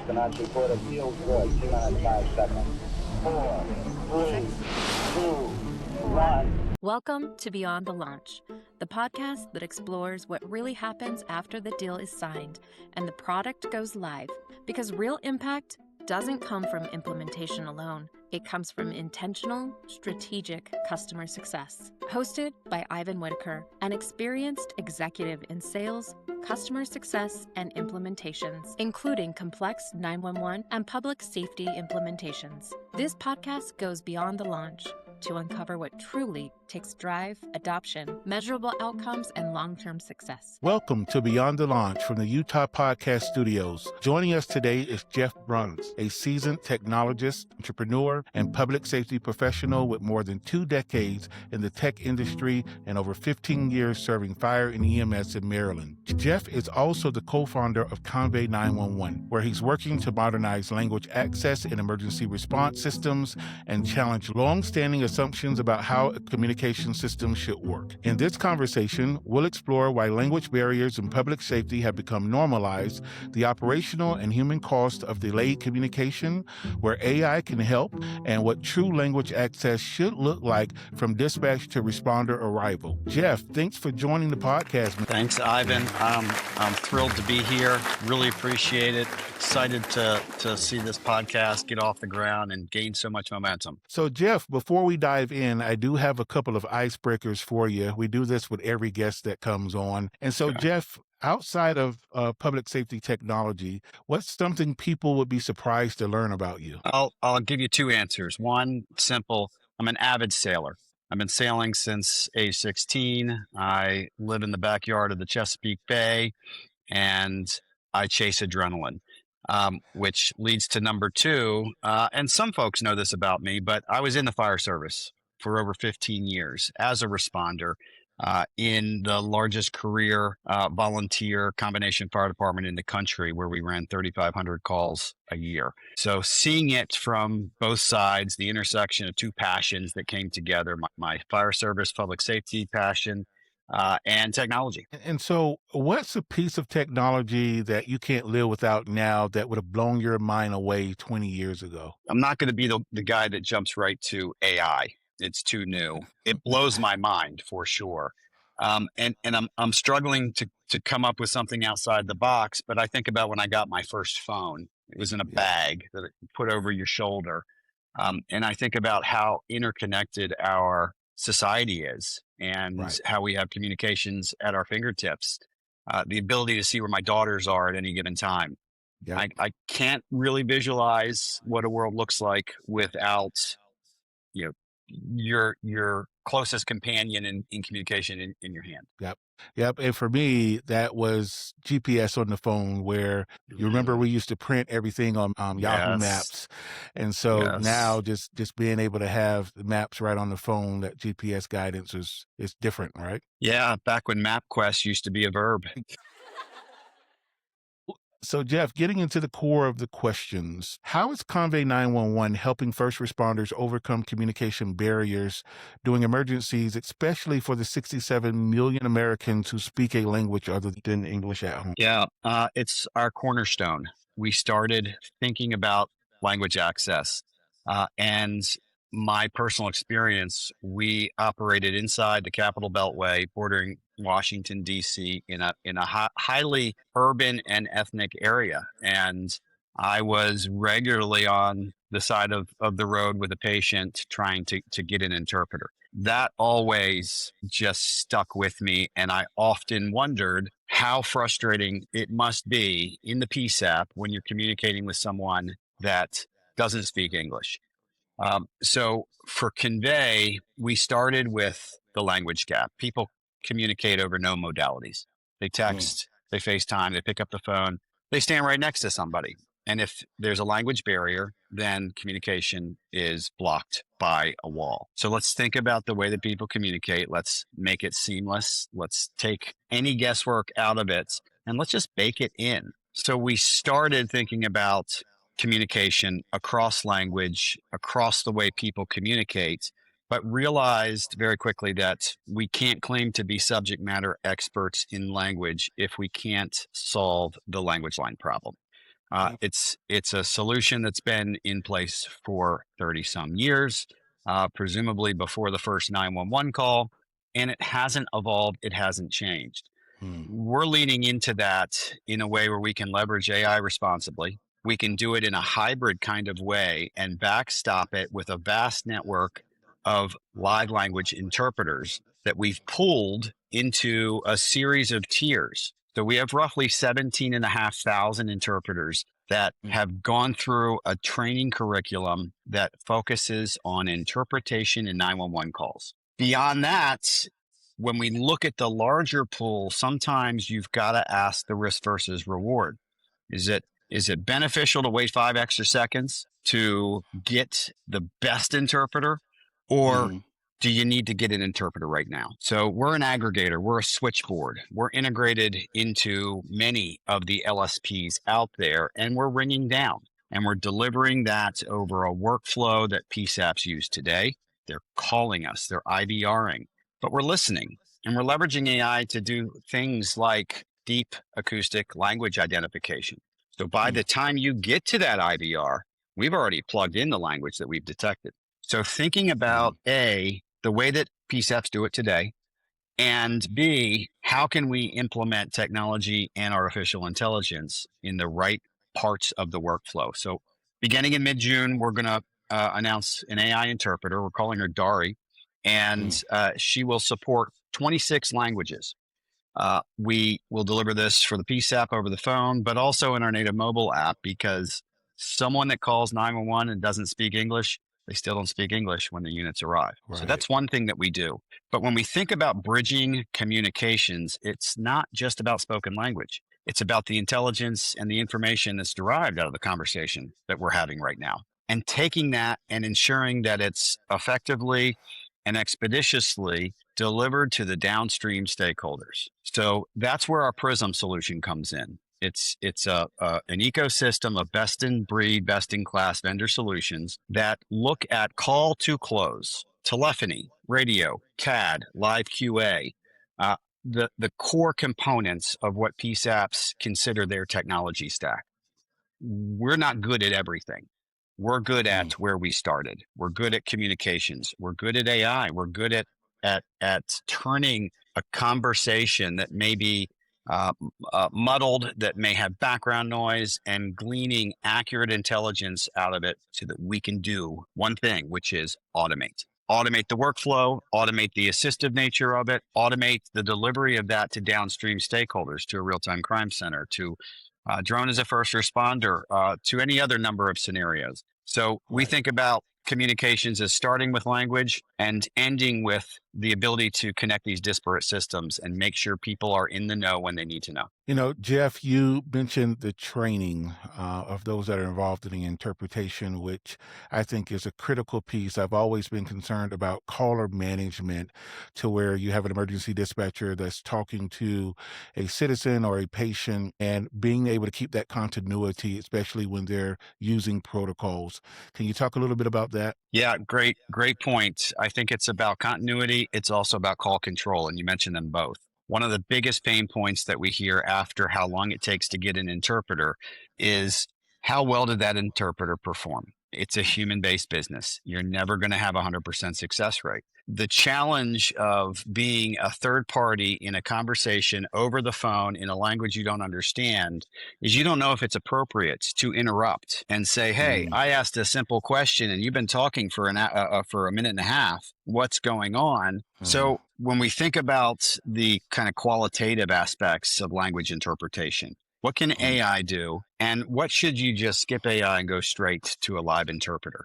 Canal Report of field good, T minus 5 seconds. 4, 3, 2, 1. Welcome to Beyond the Launch, the podcast that explores what really happens after the deal is signed and the product goes live. Because real impact doesn't come from implementation alone. It comes from intentional, strategic customer success. Hosted by Ivan Whitaker, an experienced executive in sales, customer success, and implementations, including complex 911 and public safety implementations. This podcast goes beyond the launch to uncover what truly takes drive, adoption, measurable outcomes, and long-term success. Welcome to Beyond the Launch from the Utah Podcast Studios. Joining us today is Jeff Bruns, a seasoned technologist, entrepreneur, and public safety professional with more than 2 decades in the tech industry and over 15 years serving fire and EMS in Maryland. Jeff is also the co-founder of Convey 911, where he's working to modernize language access and emergency response systems and challenge long-standing assumptions about how a communication system should work. In this conversation, we'll explore why language barriers in public safety have become normalized, the operational and human cost of delayed communication, where AI can help, and what true language access should look like from dispatch to responder arrival. Jeff, thanks for joining the podcast. Thanks, Ivan. I'm thrilled to be here. Really appreciate it. Excited to see this podcast get off the ground and gain so much momentum. So, Jeff, before we dive in, I do have a couple of icebreakers for you. We do this with every guest that comes on. And so, Okay. Jeff, outside of public safety technology, what's something people would be surprised to learn about you? I'll give you 2 answers. One, simple. I'm an avid sailor. I've been sailing since age 16. I live in the backyard of the Chesapeake Bay, and I chase adrenaline. Which leads to number 2. And some folks know this about me, but I was in the fire service for over 15 years as a responder in the largest career volunteer combination fire department in the country, where we ran 3,500 calls a year. So seeing it from both sides, the intersection of 2 passions that came together, my fire service, public safety passion, and technology. And so what's a piece of technology that you can't live without now that would have blown your mind away 20 years ago? I'm not going to be the guy that jumps right to AI. It's too new. It blows my mind for sure. And I'm struggling to come up with something outside the box, but I think about when I got my first phone. It was in a bag that you put over your shoulder. And I think about how interconnected our society is and Right. how we have communications at our fingertips. The ability to see where my daughters are at any given time. Yeah. I can't really visualize what a world looks like without, you know, your closest companion in communication in your hand. Yep. And for me, that was GPS on the phone, where you remember we used to print everything on Yahoo Yes. Maps. And so Yes. now just being able to have the maps right on the phone, that GPS guidance is different, right? Yeah, back when MapQuest used to be a verb. So, Jeff, getting into the core of the questions, how is Convey 911 helping first responders overcome communication barriers during emergencies, especially for the 67 million Americans who speak a language other than English at home? Yeah, it's our cornerstone. We started thinking about language access. And my personal experience, we operated inside the Capitol Beltway, bordering Washington, D.C., in a highly urban and ethnic area. And I was regularly on the side of the road with a patient trying to get an interpreter. That always just stuck with me. And I often wondered how frustrating it must be in the PSAP when you're communicating with someone that doesn't speak English. So for Convey, we started with the language gap. People communicate over no modalities. They text, they FaceTime, they pick up the phone, they stand right next to somebody. And if there's a language barrier, then communication is blocked by a wall. So let's think about the way that people communicate. Let's make it seamless. Let's take any guesswork out of it, and let's just bake it in. So we started thinking about communication across language, across the way people communicate, but realized very quickly that we can't claim to be subject matter experts in language if we can't solve the language line problem. It's a solution that's been in place for 30 some years, presumably before the first 911 call, and it hasn't evolved. It hasn't changed. Hmm. We're leaning into that in a way where we can leverage AI responsibly. We can do it in a hybrid kind of way and backstop it with a vast network of live language interpreters that we've pulled into a series of tiers. So we have roughly 17,500 interpreters that have gone through a training curriculum that focuses on interpretation in 911 calls. Beyond that, when we look at the larger pool, sometimes you've got to ask the risk versus reward. Is it beneficial to wait 5 extra seconds to get the best interpreter, or Hmm. do you need to get an interpreter right now? So we're an aggregator, we're a switchboard, we're integrated into many of the LSPs out there, and we're ringing down and we're delivering that over a workflow that PSAPs use today. They're calling us, they're IVRing, but we're listening and we're leveraging AI to do things like deep acoustic language identification. So by the time you get to that IVR, we've already plugged in the language that we've detected. So thinking about A, the way that PSAPs do it today, and B, how can we implement technology and artificial intelligence in the right parts of the workflow? So beginning in mid-June, we're going to announce an AI interpreter. We're calling her Dari, and she will support 26 languages. We will deliver this for the PSAP over the phone, but also in our native mobile app, because someone that calls 911 and doesn't speak English, they still don't speak English when the units arrive. So Right. that's one thing that we do. But when we think about bridging communications, it's not just about spoken language. It's about the intelligence and the information that's derived out of the conversation that we're having right now. And taking that and ensuring that it's effectively and expeditiously delivered to the downstream stakeholders. So that's where our Prism solution comes in. It's an ecosystem of best in breed, best in class vendor solutions that look at call to close, telephony, radio, CAD, live QA, the core components of what PSAPs consider their technology stack. We're not good at everything. We're good at where we started. We're good at communications. We're good at AI. We're good at turning a conversation that may be muddled, that may have background noise, and gleaning accurate intelligence out of it so that we can do one thing, which is automate. Automate the workflow, automate the assistive nature of it, automate the delivery of that to downstream stakeholders, to a real-time crime center, to drone as a first responder, to any other number of scenarios. So we think about communications as starting with language and ending with the ability to connect these disparate systems and make sure people are in the know when they need to know. You know, Jeff, you mentioned the training of those that are involved in the interpretation, which I think is a critical piece. I've always been concerned about caller management, to where you have an emergency dispatcher that's talking to a citizen or a patient, and being able to keep that continuity, especially when they're using protocols. Can you talk a little bit about that? Yeah, great point. I think it's about continuity. It's also about call control, and you mentioned them both. One of the biggest pain points that we hear after how long it takes to get an interpreter is, how well did that interpreter perform? It's a human-based business. You're never going to have a 100% success rate. The challenge of being a third party in a conversation over the phone in a language you don't understand is you don't know if it's appropriate to interrupt and say, "Hey, I asked a simple question and you've been talking for a minute and a half. What's going on?" So when we think about the kind of qualitative aspects of language interpretation, what can AI do? And what should you just skip AI and go straight to a live interpreter?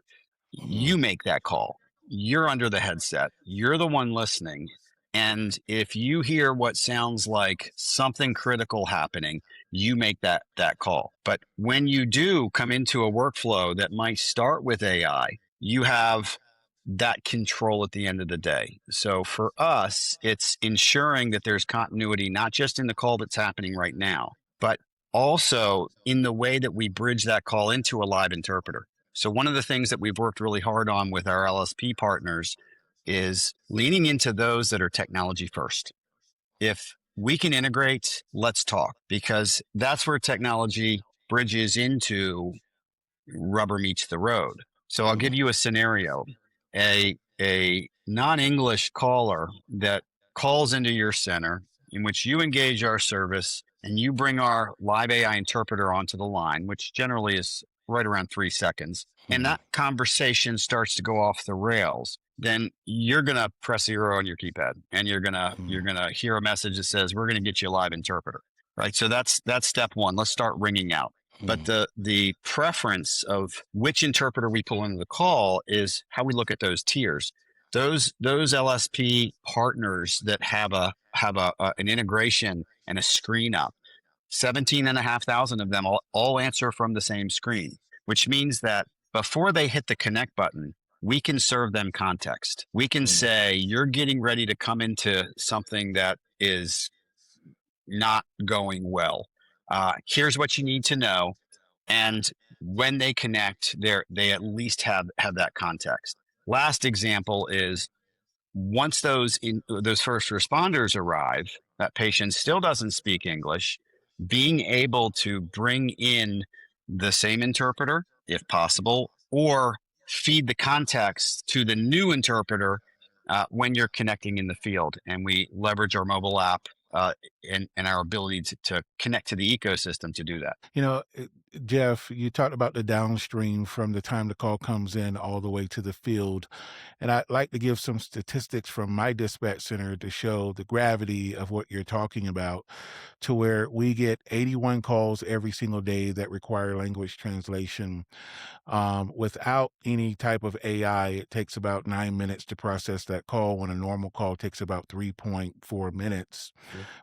You make that call. You're under the headset. You're the one listening. And if you hear what sounds like something critical happening, you make that call. But when you do come into a workflow that might start with AI, you have that control at the end of the day. So for us, it's ensuring that there's continuity, not just in the call that's happening right now, but also in the way that we bridge that call into a live interpreter. So one of the things that we've worked really hard on with our LSP partners is leaning into those that are technology first. If we can integrate, let's talk, because that's where technology bridges into rubber meets the road. So I'll give you a scenario. A non-English caller that calls into your center in which you engage our service and you bring our live AI interpreter onto the line, which generally is right around 3 seconds, and that conversation starts to go off the rails, then you're gonna press 0 on your keypad and you're gonna hear a message that says, we're gonna get you a live interpreter. Right. So that's step one. Let's start ringing out. But the preference of which interpreter we pull into the call is how we look at those tiers. Those LSP partners that have an integration and a screen up, 17,500 of them all answer from the same screen, which means that before they hit the connect button, we can serve them context. We can say, you're getting ready to come into something that is not going well. Here's what you need to know. And when they connect, they at least have that context. Last example is once those first responders arrive, that patient still doesn't speak English, being able to bring in the same interpreter, if possible, or feed the context to the new interpreter when you're connecting in the field. And we leverage our mobile app and our ability to connect to the ecosystem to do that. Jeff, you talked about the downstream from the time the call comes in all the way to the field. And I'd like to give some statistics from my dispatch center to show the gravity of what you're talking about, to where we get 81 calls every single day that require language translation. Without any type of AI, it takes about 9 minutes to process that call, when a normal call takes about 3.4 minutes.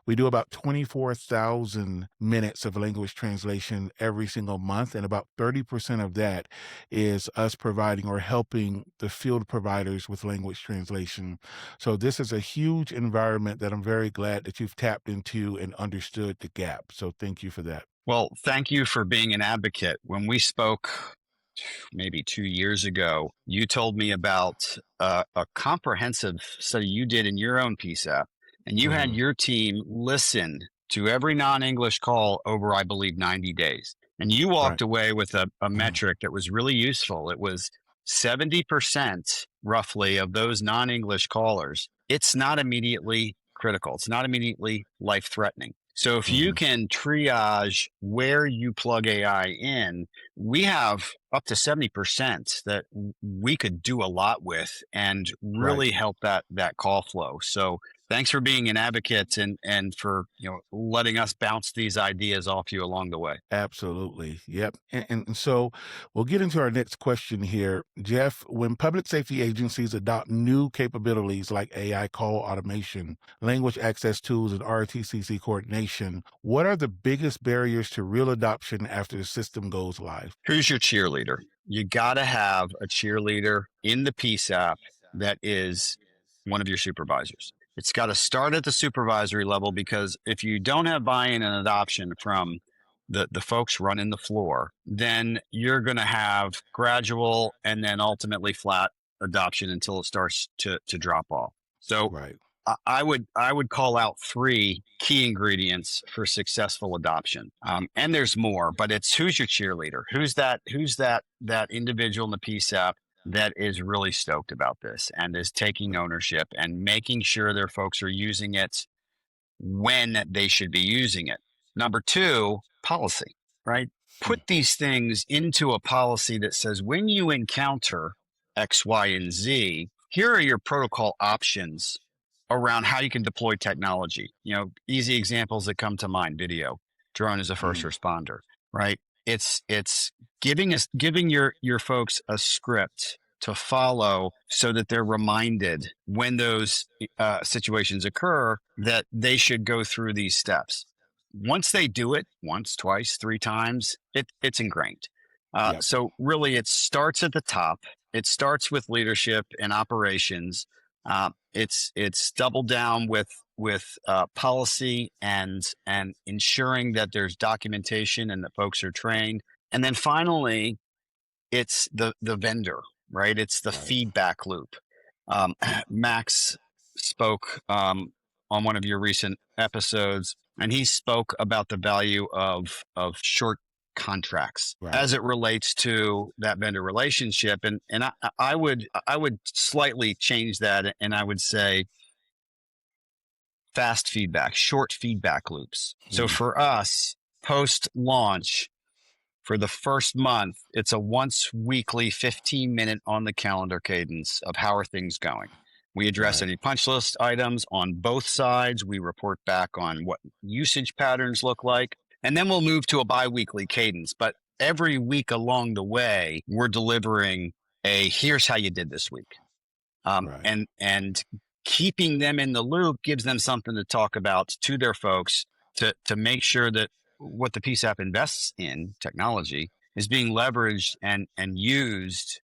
We do about 24,000 minutes of language translation every single month, and about 30% of that is us providing or helping the field providers with language translation. So this is a huge environment that I'm very glad that you've tapped into and understood the gap. So thank you for that. Well, thank you for being an advocate. When we spoke maybe 2 years ago, you told me about a comprehensive study you did in your own PSAP, and you had your team listen to every non-English call over, I believe, 90 days. And you walked away with a metric that was really useful. It was 70% roughly of those non-English callers. It's not immediately critical. It's not immediately life-threatening. So if you can triage where you plug AI in, we have up to 70% that we could do a lot with and really help that call flow. So thanks for being an advocate and for letting us bounce these ideas off you along the way. Absolutely. Yep. And so we'll get into our next question here. Jeff, when public safety agencies adopt new capabilities like AI call automation, language access tools, and RTCC coordination, what are the biggest barriers to real adoption after the system goes live? Who's your cheerleader? You got to have a cheerleader in the PSAP that is one of your supervisors. It's got to start at the supervisory level, because if you don't have buy-in and adoption from the folks running the floor, then you're going to have gradual and then ultimately flat adoption until it starts to drop off. So I would call out 3 key ingredients for successful adoption. And there's more, but it's who's your cheerleader? Who's that individual in the PSAP that is really stoked about this and is taking ownership and making sure their folks are using it when they should be using it. Number 2, policy, right? Put these things into a policy that says, when you encounter X, Y, and Z, here are your protocol options around how you can deploy technology. Easy examples that come to mind: video, drone as a first responder, right? It's giving your folks a script to follow so that they're reminded when those situations occur that they should go through these steps. Once they do it once, twice, 3 times, it's ingrained. So really, it starts at the top. It starts with leadership and operations. It's doubled down with policy and ensuring that there's documentation and that folks are trained. And then finally, it's the vendor, right? It's the feedback loop. Max spoke on one of your recent episodes, and he spoke about the value of short contracts Right. as it relates to that vendor relationship. And I would slightly change that, and I would say fast feedback, short feedback loops. So for us, post launch, for the first month, it's a once weekly 15-minute on the calendar cadence of how are things going. We address Right. any punch list items on both sides. We report back on what usage patterns look like, and then we'll move to a bi-weekly cadence. But every week along the way, we're delivering a here's how you did this week. Right. And keeping them in the loop gives them something to talk about to their folks to make sure that what the PSAP invests in technology is being leveraged and used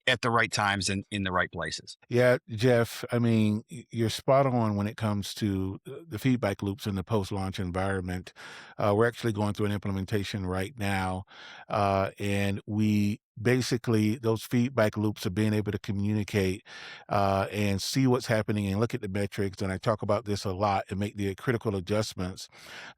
at the right times and in the right places. Yeah, Jeff, I mean, you're spot on when it comes to the feedback loops in the post-launch environment. We're actually going through an implementation right now, and we basically those feedback loops of being able to communicate and see what's happening and look at the metrics. And I talk about this a lot and make the critical adjustments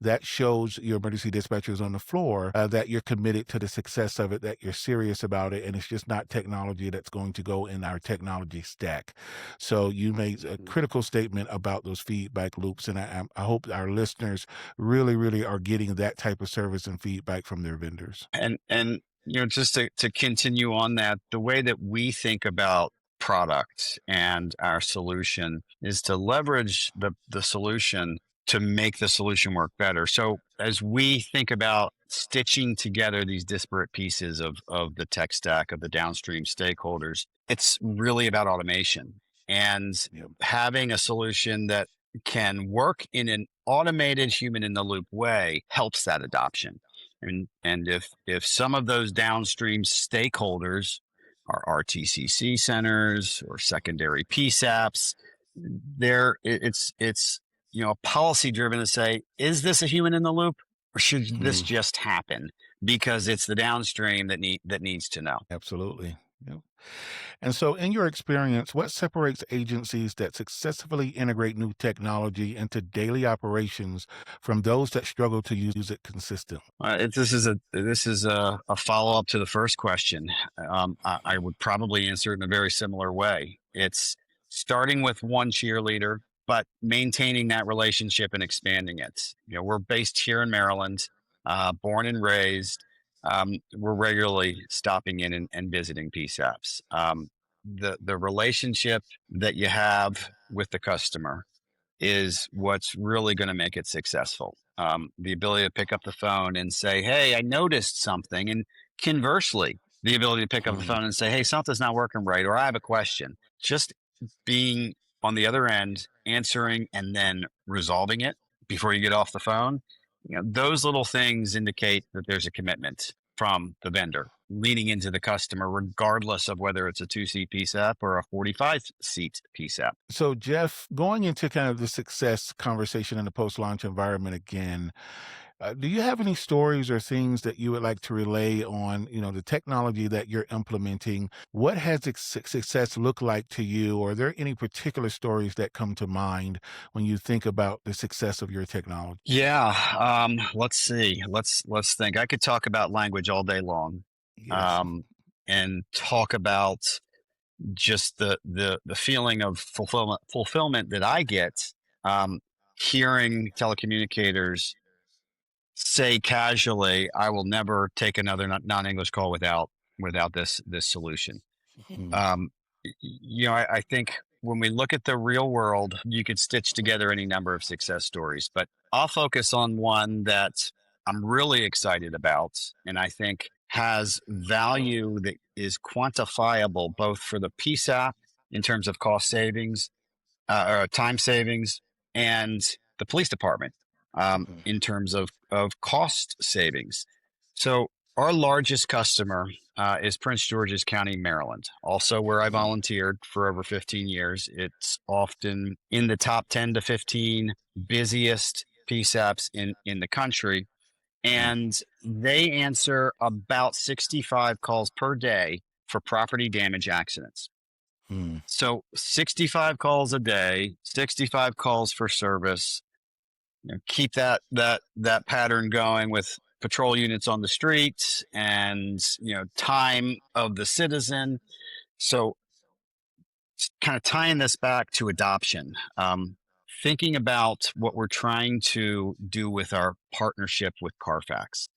that shows your emergency dispatchers on the floor that you're committed to the success of it, that you're serious about it, and it's just not technology that's going to go in our technology stack. So you made a critical statement about those feedback loops, and I hope our listeners really, really are getting that type of service and feedback from their vendors. And just to continue on that, the way that we think about product and our solution is to leverage the solution to make the solution work better. So as we think about stitching together these disparate pieces of the tech stack of the downstream stakeholders, it's really about automation and Yep. having a solution that can work in an automated human in the loop way helps that adoption. And if some of those downstream stakeholders are RTCC centers or secondary PSAPs, it's policy driven to say, is this a human in the loop or should this just happen? Because it's the downstream that needs to know. Absolutely. Yep. And so, in your experience, what separates agencies that successfully integrate new technology into daily operations from those that struggle to use it consistently? This is a follow up to the first question. I would probably answer it in a very similar way. It's starting with one cheerleader, but maintaining that relationship and expanding it. We're based here in Maryland, born and raised. We're regularly stopping in and visiting PSAPs. The relationship that you have with the customer is what's really going to make it successful. The ability to pick up the phone and say, hey, I noticed something. And conversely, the ability to pick up the phone and say, hey, something's not working right, or I have a question. Just being on the other end, answering and then resolving it before you get off the phone. Those little things indicate that there's a commitment from the vendor leaning into the customer, regardless of whether it's a 2-seat PSAP or a 45-seat PSAP. So, Jeff, going into kind of the success conversation in the post-launch environment again, do you have any stories or things that you would like to relay on, the technology that you're implementing? What has success looked like to you? Or are there any particular stories that come to mind when you think about the success of your technology? Yeah. Let's see. Let's think. I could talk about language all day long, Yes. and talk about just the feeling of fulfillment that I get, hearing telecommunicators say casually, I will never take another non-English call without this solution. Mhm. Um, I think when we look at the real world, you could stitch together any number of success stories, but I'll focus on one that I'm really excited about, and I think has value that is quantifiable both for the PSAP in terms of cost savings, or time savings, and the police department Mhm. in terms of cost savings. So our largest customer is Prince George's County, Maryland, also where I Mhm. volunteered for over 15 years. It's often in the top 10 to 15 busiest PSAPs in the country. And they answer about 65 calls per day for property damage accidents. Mhm. So 65 calls a day, 65 calls for service. Keep that pattern going with patrol units on the streets and, time of the citizen. So kind of tying this back to adoption, thinking about what we're trying to do with our partnership with Carfax.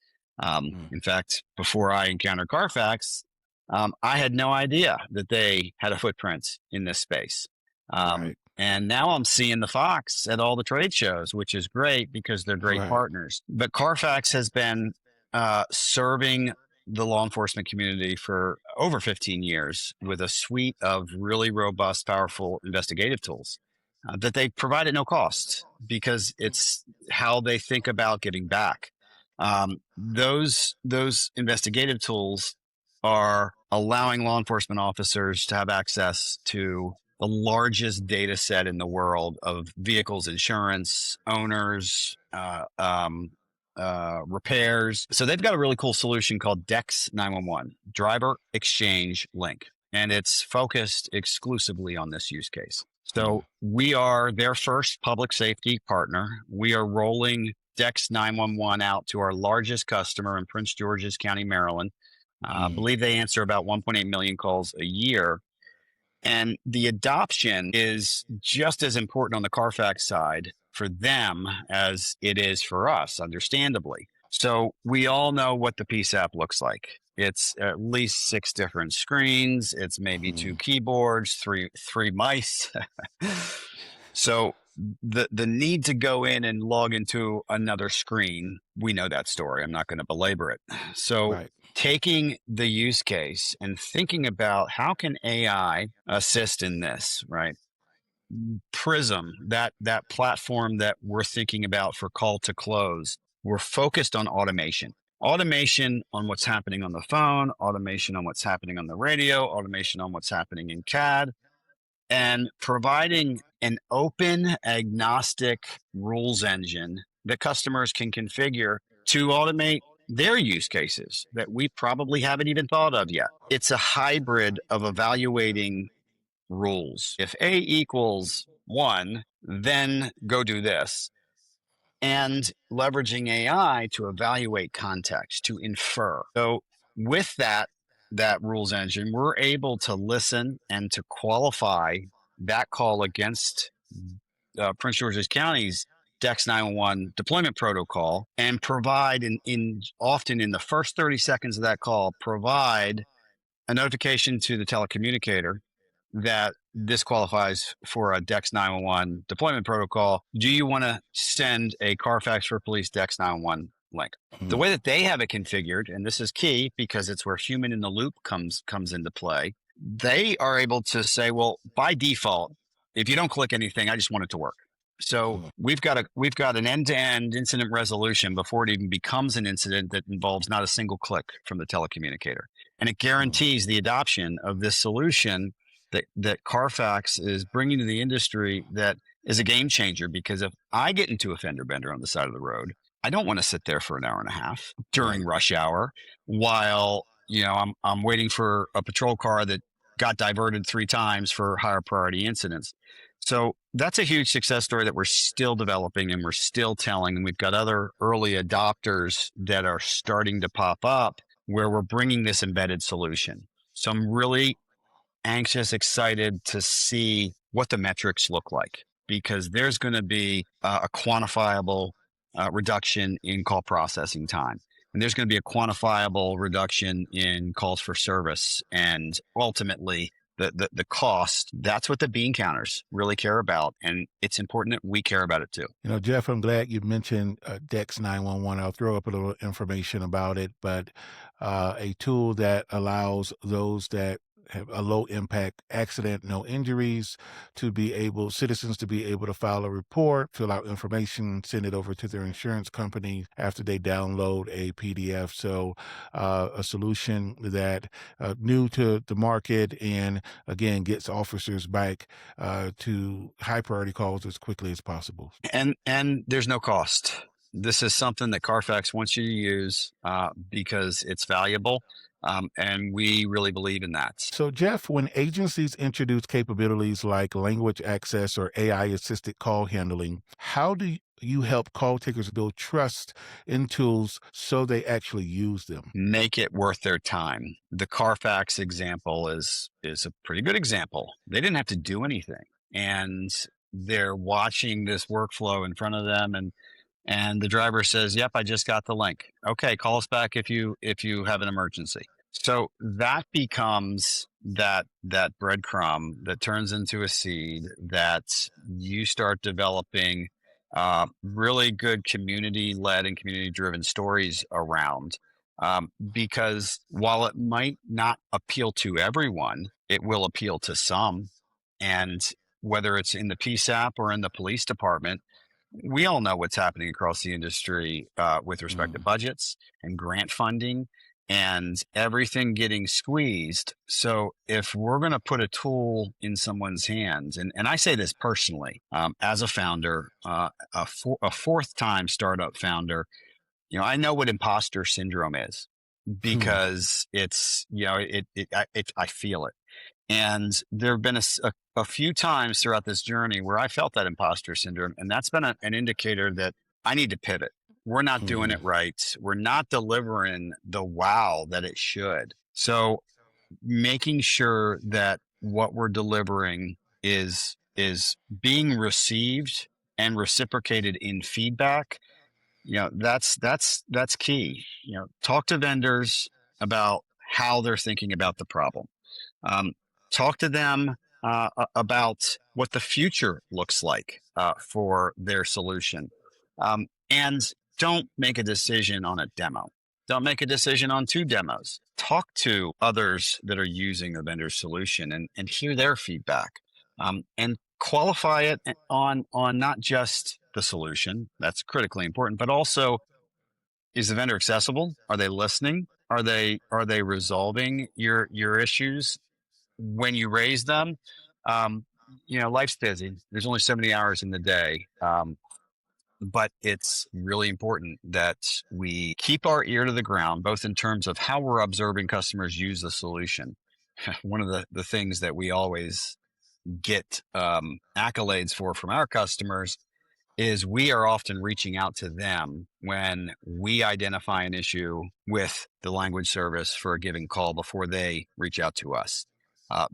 In fact, before I encountered Carfax, I had no idea that they had a footprint in this space. Right. And now I'm seeing the Fox at all the trade shows, which is great because they're great Right. partners. But Carfax has been serving the law enforcement community for over 15 years with a suite of really robust, powerful investigative tools that they provide at no cost because it's how they think about giving back. Those investigative tools are allowing law enforcement officers to have access to the largest data set in the world of vehicles, insurance, owners, repairs. So they've got a really cool solution called DEX 911, Driver Exchange Link, and it's focused exclusively on this use case. So we are their first public safety partner. We are rolling DEX 911 out to our largest customer in Prince George's County, Maryland. I believe they answer about 1.8 million calls a year. And the adoption is just as important on the Carfax side for them as it is for us, understandably. So we all know what the PSAP looks like. It's at least 6 different screens. It's maybe 2 keyboards, three mice. So the need to go in and log into another screen, we know that story. I'm not going to belabor it. So taking the use case and thinking about how can AI assist in this, right? Prism, that platform that we're thinking about for call to close, we're focused on automation. Automation on what's happening on the phone, automation on what's happening on the radio, automation on what's happening in CAD, and providing an open, agnostic rules engine that customers can configure to automate their use cases that we probably haven't even thought of yet. It's a hybrid of evaluating rules. If A equals 1, then go do this. And leveraging AI to evaluate context, to infer. So with that rules engine, we're able to listen and to qualify that call against Prince George's County's DEX 911 deployment protocol and provide often in the first 30 seconds of that call, provide a notification to the telecommunicator that this qualifies for a DEX 911 deployment protocol. Do you want to send a Carfax for Police DEX 911 link? The way that they have it configured, and this is key because it's where human in the loop comes into play, they are able to say, well, by default, if you don't click anything, I just want it to work. So we've got an end-to-end incident resolution before it even becomes an incident that involves not a single click from the telecommunicator. And it guarantees the adoption of this solution that Carfax is bringing to the industry that is a game changer, because if I get into a fender bender on the side of the road, I don't want to sit there for an hour and a half during rush hour while, I'm waiting for a patrol car that got diverted 3 times for higher priority incidents. So that's a huge success story that we're still developing and we're still telling. And we've got other early adopters that are starting to pop up where we're bringing this embedded solution. So I'm really anxious, excited to see what the metrics look like, because there's going to be a quantifiable reduction in call processing time. And there's going to be a quantifiable reduction in calls for service, and ultimately the cost. That's what the bean counters really care about. And it's important that we care about it too. Jeff, I'm glad you mentioned DEX 911. I'll throw up a little information about it, but a tool that allows those that have a low impact accident, no injuries, citizens to be able to file a report, fill out information, send it over to their insurance company after they download a PDF. So a solution that new to the market, and again, gets officers back to high priority calls as quickly as possible. And there's no cost. This is something that Carfax wants you to use because it's valuable. And we really believe in that. So, Jeff, when agencies introduce capabilities like language access or AI-assisted call handling, how you help call takers build trust in tools so they actually use them? Make it worth their time. The Carfax example is a pretty good example. They didn't have to do anything, and they're watching this workflow in front of them, and the driver says, "Yep, I just got the link. Okay, call us back if you have an emergency." So that becomes that breadcrumb that turns into a seed that you start developing really good community-led and community-driven stories around. Because while it might not appeal to everyone, it will appeal to some. And whether it's in the PSAP or in the police department, we all know what's happening across the industry with respect to budgets and grant funding and everything getting squeezed. So if we're going to put a tool in someone's hands, and I say this personally, as a founder, a fourth time startup founder, I know what imposter syndrome is because it's, I feel it. And there have been a few times throughout this journey where I felt that imposter syndrome. And that's been an indicator that I need to pivot. We're not doing it right. We're not delivering the wow that it should. So making sure that what we're delivering is being received and reciprocated in feedback, that's key. Talk to vendors about how they're thinking about the problem. Talk to them about what the future looks like for their solution. And don't make a decision on a demo. Don't make a decision on 2 demos. Talk to others that are using the vendor's solution and hear their feedback. And qualify it on not just the solution, that's critically important, but also, is the vendor accessible? Are they listening? Are they resolving your issues when you raise them? Life's busy. There's only so many hours in the day. But it's really important that we keep our ear to the ground, both in terms of how we're observing customers use the solution. One of the things that we always get accolades for from our customers is we are often reaching out to them when we identify an issue with the language service for a given call before they reach out to us,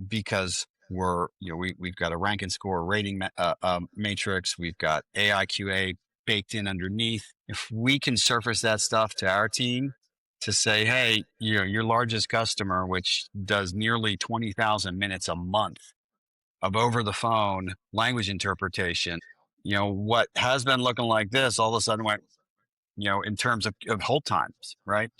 because we've got a rank and score rating matrix. We've got AIQA baked in underneath. If we can surface that stuff to our team to say, hey, your largest customer, which does nearly 20,000 minutes a month of over the phone language interpretation, what has been looking like this all of a sudden went, in terms of hold times, right?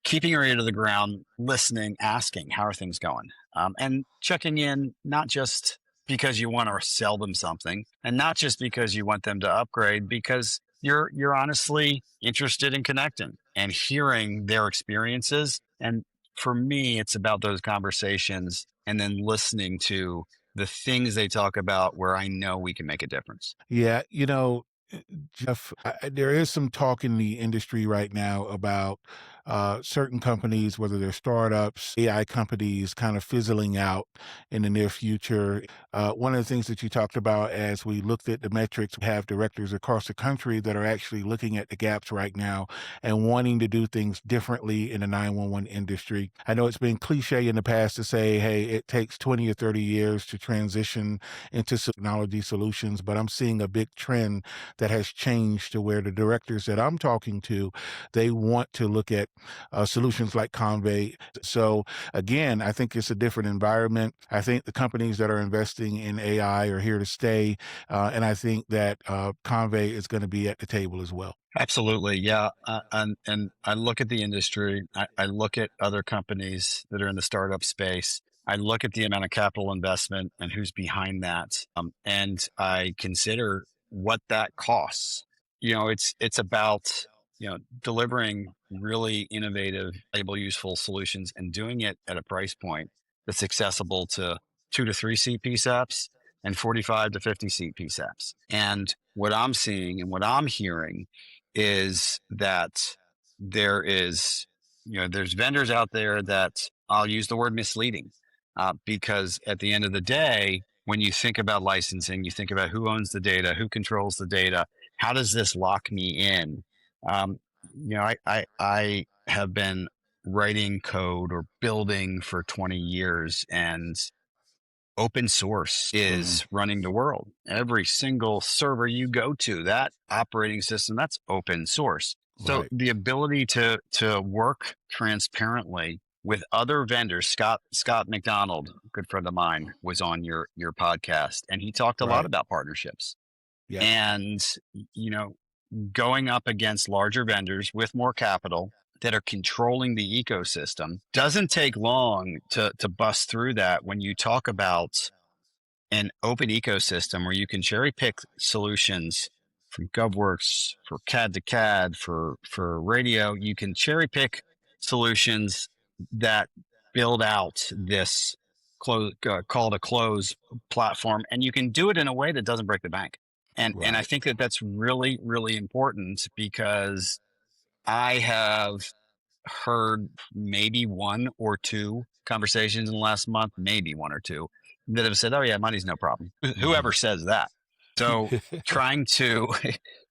Keeping your ear to the ground, listening, asking, how are things going? And checking in, not just because you want to sell them something and not just because you want them to upgrade, because you're honestly interested in connecting and hearing their experiences. And for me, it's about those conversations and then listening to the things they talk about where I know we can make a difference. Yeah, Jeff, there is some talk in the industry right now about certain companies, whether they're startups, AI companies, kind of fizzling out in the near future. One of the things that you talked about as we looked at the metrics, we have directors across the country that are actually looking at the gaps right now and wanting to do things differently in the 911 industry. I know it's been cliche in the past to say, hey, it takes 20 or 30 years to transition into technology solutions, but I'm seeing a big trend that has changed to where the directors that I'm talking to, they want to look at solutions like Convey. So again, I think it's a different environment. I think the companies that are investing in AI are here to stay. And I think that Convey is going to be at the table as well. Absolutely. Yeah. And I look at the industry, I look at other companies that are in the startup space. I look at the amount of capital investment and who's behind that. And I consider what that costs. It's about, delivering really innovative, valuable, useful solutions and doing it at a price point that's accessible to 2 to 3 seat PSAPs and 45 to 50 seat PSAPs. And what I'm seeing and what I'm hearing is that there's vendors out there that I'll use the word misleading, because at the end of the day, when you think about licensing, you think about who owns the data, who controls the data, how does this lock me in? Um, I have been writing code or building for 20 years, and open source is running the world. Every single server you go to, that operating system, that's open source. So Right. the ability to work transparently with other vendors, Scott McDonald, a good friend of mine, was on your podcast, and he talked a lot Right. about partnerships. Yep. And you know, going up against larger vendors with more capital that are controlling the ecosystem doesn't take long to bust through that when you talk about an open ecosystem where you can cherry pick solutions from GovWorks, for CAD to CAD, for radio. You can cherry pick solutions that build out this call to close platform, and you can do it in a way that doesn't break the bank. And I Right. think that that's really, really important, because I have heard maybe one or two conversations in the last month, maybe one or two, that have said, "Oh yeah, money's no problem." Whoever says that. So trying to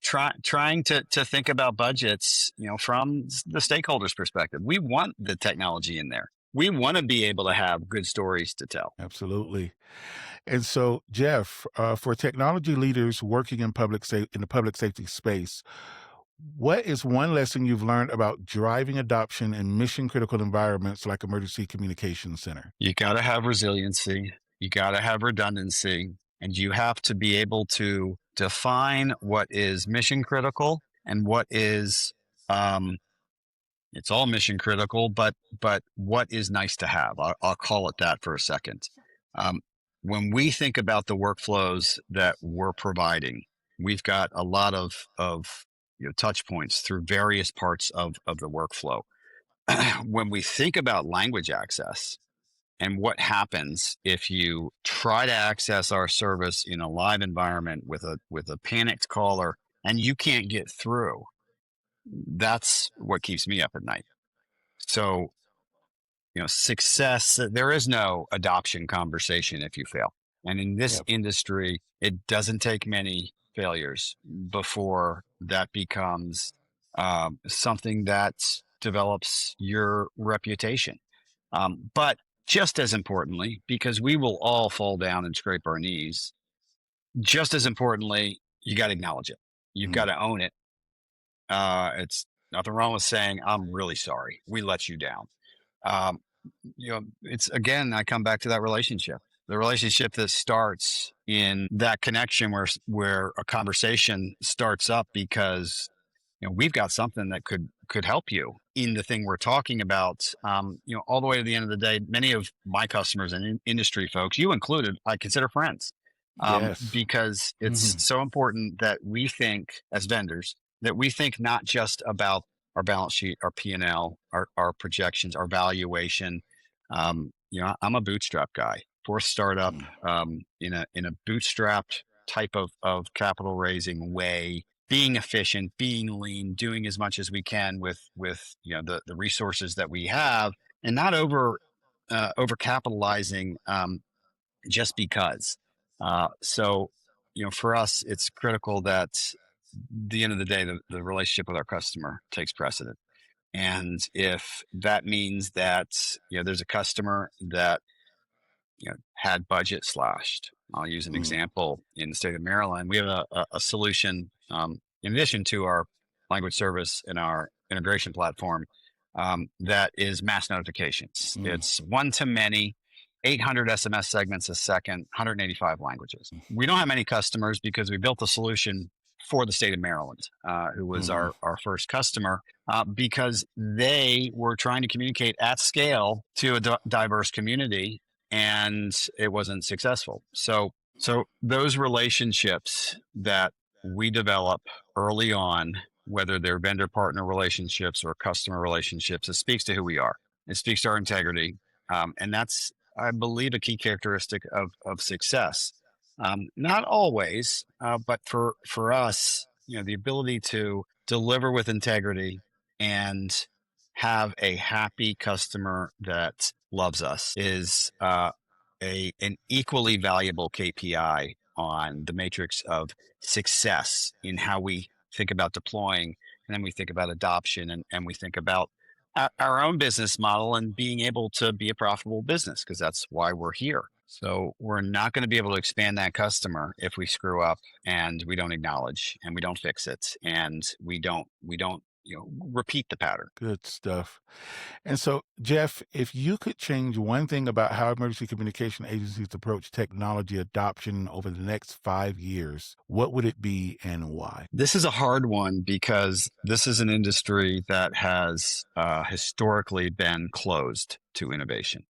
trying to think about budgets, from the stakeholders' perspective. We want the technology in there. We want to be able to have good stories to tell. Absolutely. And so, Jeff, for technology leaders working in in the public safety space, what is one lesson you've learned about driving adoption in mission critical environments like emergency communications center? You got to have resiliency. You got to have redundancy, and you have to be able to define what is mission critical and what is, it's all mission critical, but what is nice to have. I'll call it that for a second. Um, when we think about the workflows that we're providing, we've got a lot of touch points through various parts of the workflow. When we think about language access, and what happens if you try to access our service in a live environment with a panicked caller and you can't get through, that's what keeps me up at night. So, success, there is no adoption conversation if you fail. And in this Yep. industry, it doesn't take many failures before that becomes something that develops your reputation. But just as importantly, because we will all fall down and scrape our knees, just as importantly, you got to acknowledge it. You've got Mm. to own it. It's nothing wrong with saying, "I'm really sorry. We let you down." Um, it's, again, I come back to that relationship, the relationship that starts in that connection where a conversation starts up because we've got something that could help you in the thing we're talking about. All the way to the end of the day, many of my customers and industry folks, you included, I consider friends, Yes. because it's Mhm. so important that we think as vendors, that we think not just about our balance sheet, our P&L, our projections, our valuation. I'm a bootstrap guy, fourth startup, Mm. in a bootstrapped type of capital raising way, being efficient, being lean, doing as much as we can with the resources that we have, and not over capitalizing, just because. So, for us, it's critical that the end of the day, the relationship with our customer takes precedent. And if that means that there's a customer that had budget slashed. I'll use an Mm. example in the state of Maryland. We have a solution, in addition to our language service and our integration platform, that is mass notifications. Mm. It's one to many, 800 SMS segments a second, 185 languages. We don't have many customers because we built a solution for the state of Maryland, who was Mhm. our first customer, because they were trying to communicate at scale to a diverse community, and it wasn't successful. So those relationships that we develop early on, whether they're vendor partner relationships or customer relationships, it speaks to who we are. It speaks to our integrity, and that's, I believe, a key characteristic of success. Not always, but for us, the ability to deliver with integrity and have a happy customer that loves us is an equally valuable KPI on the matrix of success in how we think about deploying, and then we think about adoption, and we think about our own business model and being able to be a profitable business, because that's why we're here. So we're not going to be able to expand that customer if we screw up and we don't acknowledge and we don't fix it and we don't repeat the pattern. Good stuff. And so, Jeff, if you could change one thing about how emergency communication agencies approach technology adoption over the next 5 years, what would it be and why? This is a hard one because this is an industry that has historically been closed to innovation.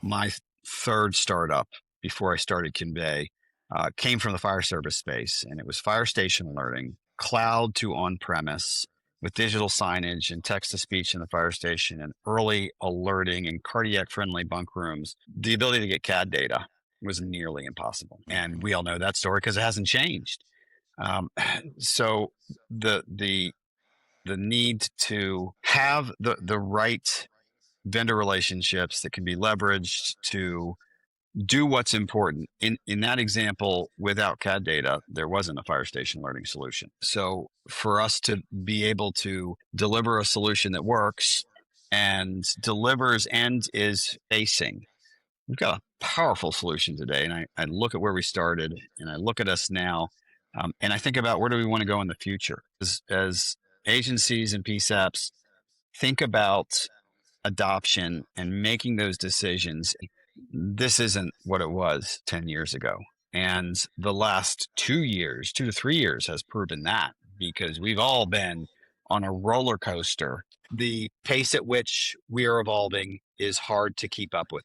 My third startup before I started Convey came from the fire service space, and it was fire station alerting, cloud to on-premise, with digital signage and text-to-speech in the fire station and early alerting and cardiac-friendly bunk rooms. The ability to get CAD data was nearly impossible. And we all know that story because it hasn't changed. So the need to have the right vendor relationships that can be leveraged to do what's important. In that example, without CAD data, there wasn't a fire station alerting solution. So for us to be able to deliver a solution that works and delivers and is facing, we've got a powerful solution today. And I look at where we started and I look at us now, and I think about where do we want to go in the future. As agencies and PSAPs think about adoption and making those decisions, this isn't what it was 10 years ago. And the last 2 years, 2 to 3 years has proven that, because we've all been on a roller coaster. The pace at which we are evolving is hard to keep up with.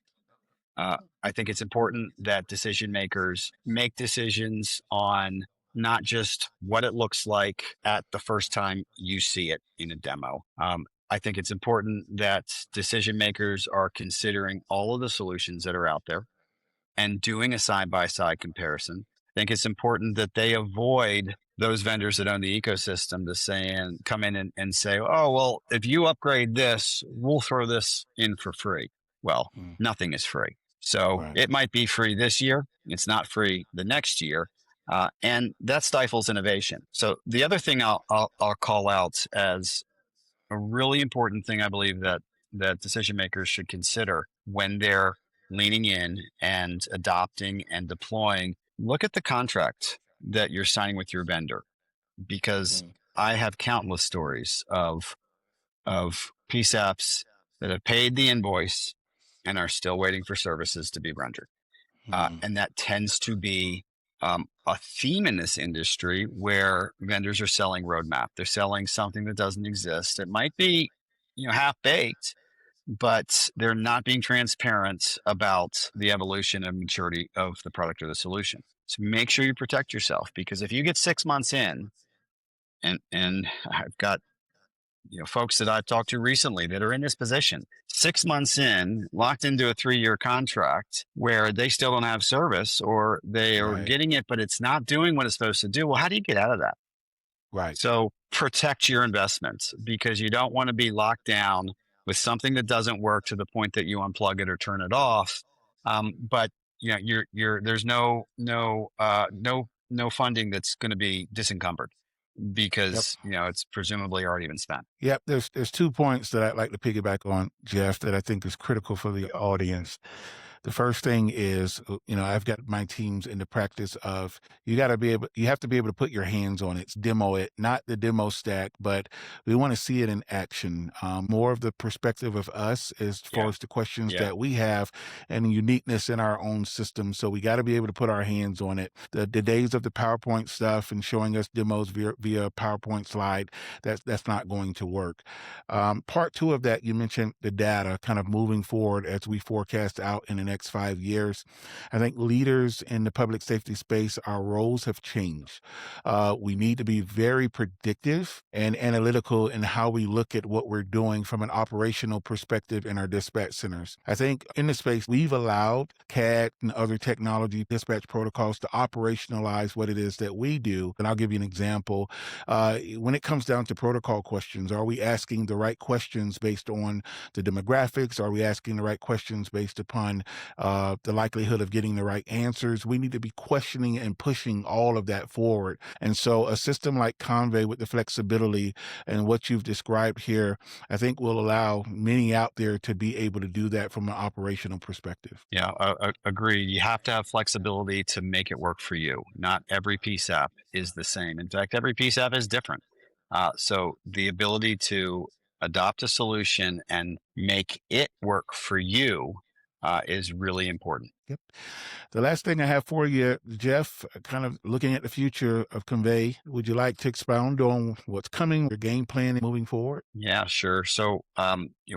I think it's important that decision makers make decisions on not just what it looks like at the first time you see it in a demo. I think it's important that decision makers are considering all of the solutions that are out there and doing a side-by-side comparison. I think it's important that they avoid those vendors that own the ecosystem to come in and say, oh, well, if you upgrade this, we'll throw this in for free. Well, nothing is free. So It might be free this year. It's not free the next year. And that stifles innovation. So the other thing I'll call out as a really important thing I believe that decision makers should consider when they're leaning in and adopting and deploying, look at the contract that you're signing with your vendor, because I have countless stories of PSAPs that have paid the invoice and are still waiting for services to be rendered. And that tends to be a theme in this industry where vendors are selling roadmap. They're selling something that doesn't exist. It might be, half baked, but they're not being transparent about the evolution and maturity of the product or the solution. So make sure you protect yourself, because if you get 6 months in, and I've got folks that I've talked to recently that are in this position, 6 months in, locked into a 3-year contract where they still don't have service, or they are getting it, but it's not doing what it's supposed to do. Well, how do you get out of that? Right. So protect your investments, because you don't want to be locked down with something that doesn't work to the point that you unplug it or turn it off. But there's no funding that's going to be disencumbered, because it's presumably already been spent. Yep. There's 2 points that I'd like to piggyback on, Jeff, that I think is critical for the audience. The first thing is, I've got my teams in the practice of you have to be able to put your hands on it, demo it, not the demo stack, but we want to see it in action. More of the perspective of us as far as the questions that we have and the uniqueness in our own system. So we got to be able to put our hands on it. The days of the PowerPoint stuff and showing us demos via a PowerPoint slide, that's not going to work. Part 2 of that, you mentioned the data kind of moving forward as we forecast out in the next 5 years. I think leaders in the public safety space, our roles have changed. We need to be very predictive and analytical in how we look at what we're doing from an operational perspective in our dispatch centers. I think in the space, we've allowed CAD and other technology dispatch protocols to operationalize what it is that we do. And I'll give you an example. When it comes down to protocol questions, are we asking the right questions based on the demographics? Are we asking the right questions based upon the likelihood of getting the right answers. We need to be questioning and pushing all of that forward. And so a system like Convey with the flexibility and what you've described here, I think will allow many out there to be able to do that from an operational perspective. Yeah, agreed. You have to have flexibility to make it work for you. Not every PSAP is the same. In fact, every PSAP is different. So the ability to adopt a solution and make it work for you is really important. Yep. The last thing I have for you, Jeff, kind of looking at the future of Convey, would you like to expound on what's coming, your game plan moving forward? Yeah, sure. So,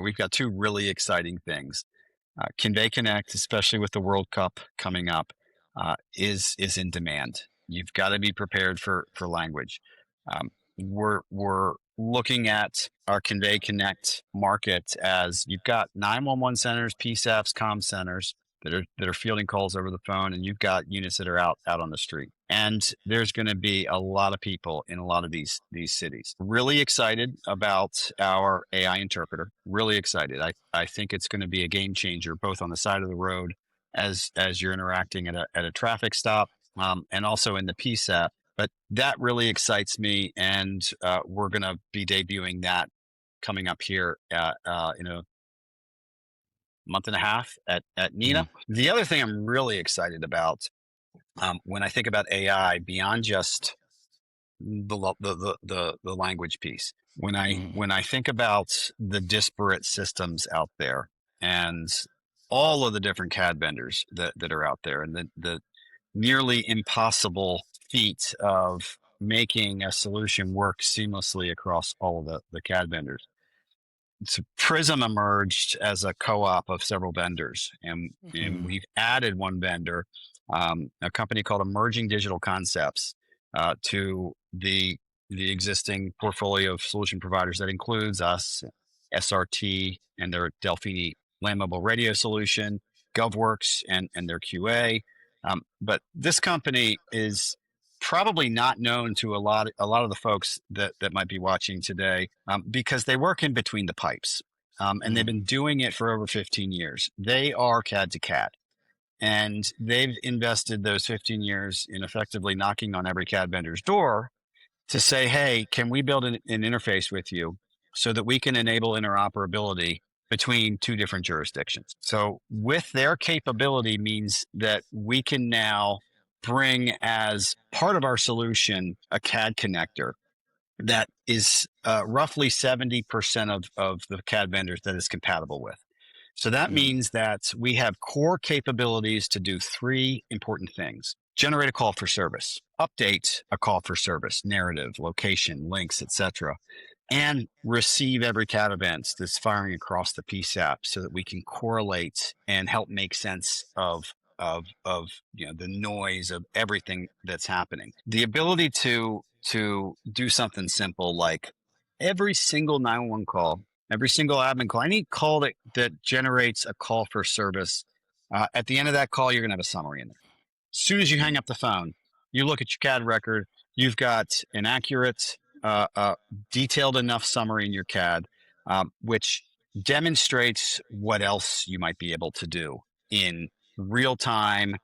we've got two really exciting things. Convey Connect, especially with the World Cup coming up, is in demand. You've got to be prepared for language. We're looking at our Convey Connect market as you've got 911 centers, PSAPs, comm centers that are fielding calls over the phone, and you've got units that are out on the street. And there's going to be a lot of people in a lot of these cities. Really excited about our AI interpreter. Really excited. I think it's going to be a game changer, both on the side of the road as you're interacting at a traffic stop, and also in the PSAP. But that really excites me, and we're going to be debuting that coming up here in a month and a half at NINA. The other thing I'm really excited about when I think about AI beyond just the language piece, when I think about the disparate systems out there and all of the different CAD vendors that are out there, and the nearly impossible feat of making a solution work seamlessly across all of the CAD vendors. So Prism emerged as a co-op of several vendors, and we've added one vendor, a company called Emerging Digital Concepts, to the existing portfolio of solution providers that includes us, SRT, and their Delphini land mobile radio solution, GovWorks, and their QA. But this company is probably not known to a lot of the folks that might be watching today, because they work in between the pipes, and they've been doing it for over 15 years. They are CAD to CAD, and they've invested those 15 years in effectively knocking on every CAD vendor's door to say, hey, can we build an interface with you so that we can enable interoperability between two different jurisdictions? So with their capability means that we can now bring as part of our solution a CAD connector that is roughly 70% of the CAD vendors that is compatible with. So that means that we have core capabilities to do three important things: generate a call for service, update a call for service, narrative, location, links, etc., and receive every CAD event that's firing across the PSAP so that we can correlate and help make sense of the noise of everything that's happening. The ability to do something simple like every single 911 call, every single admin call, any call that generates a call for service, at the end of that call, you're going to have a summary in there. As soon as you hang up the phone, you look at your CAD record, you've got an accurate, detailed enough summary in your CAD, which demonstrates what else you might be able to do in real time,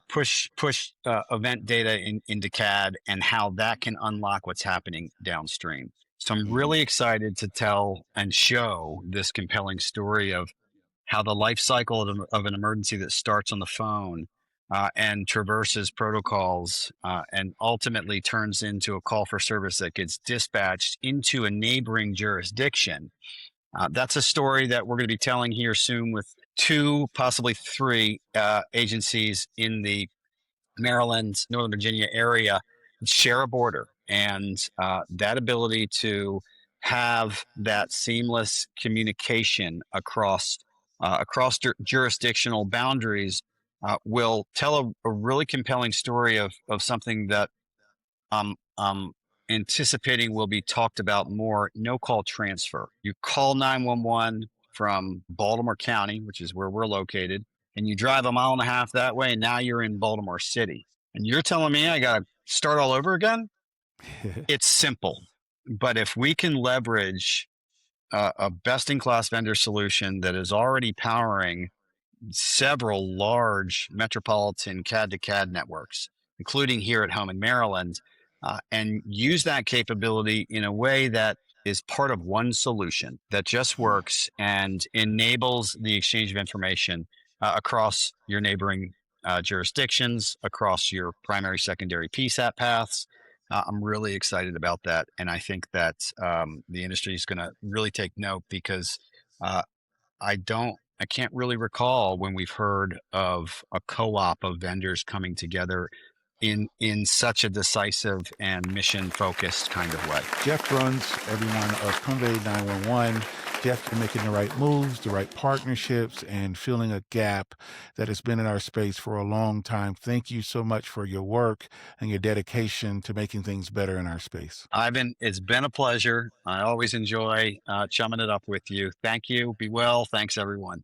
push event data into CAD, and how that can unlock what's happening downstream. So I'm really excited to tell and show this compelling story of how the life cycle of an emergency that starts on the phone and traverses protocols and ultimately turns into a call for service that gets dispatched into a neighboring jurisdiction. That's a story that we're going to be telling here soon with 2, possibly 3 agencies in the Maryland, Northern Virginia area share a border. And that ability to have that seamless communication across jurisdictional boundaries will tell a really compelling story of something that anticipating will be talked about more: no call transfer. You call 911 from Baltimore County, which is where we're located, and you drive a mile and a half that way, and now you're in Baltimore City. And you're telling me I got to start all over again? It's simple. But if we can leverage a best-in-class vendor solution that is already powering several large metropolitan CAD to CAD networks, including here at home in Maryland, and use that capability in a way that is part of one solution that just works and enables the exchange of information across your neighboring jurisdictions, across your primary, secondary PSAP paths. I'm really excited about that. And I think that the industry is going to really take note because uh, I can't really recall when we've heard of a co-op of vendors coming together in such a decisive and mission focused kind of way. Jeff Bruns, everyone of Convey 911. Jeff, you're making the right moves, the right partnerships, and filling a gap that has been in our space for a long time. Thank you so much for your work and your dedication to making things better in our space. It's been a pleasure. I always enjoy chumming it up with you. Thank you. Be well. Thanks, everyone.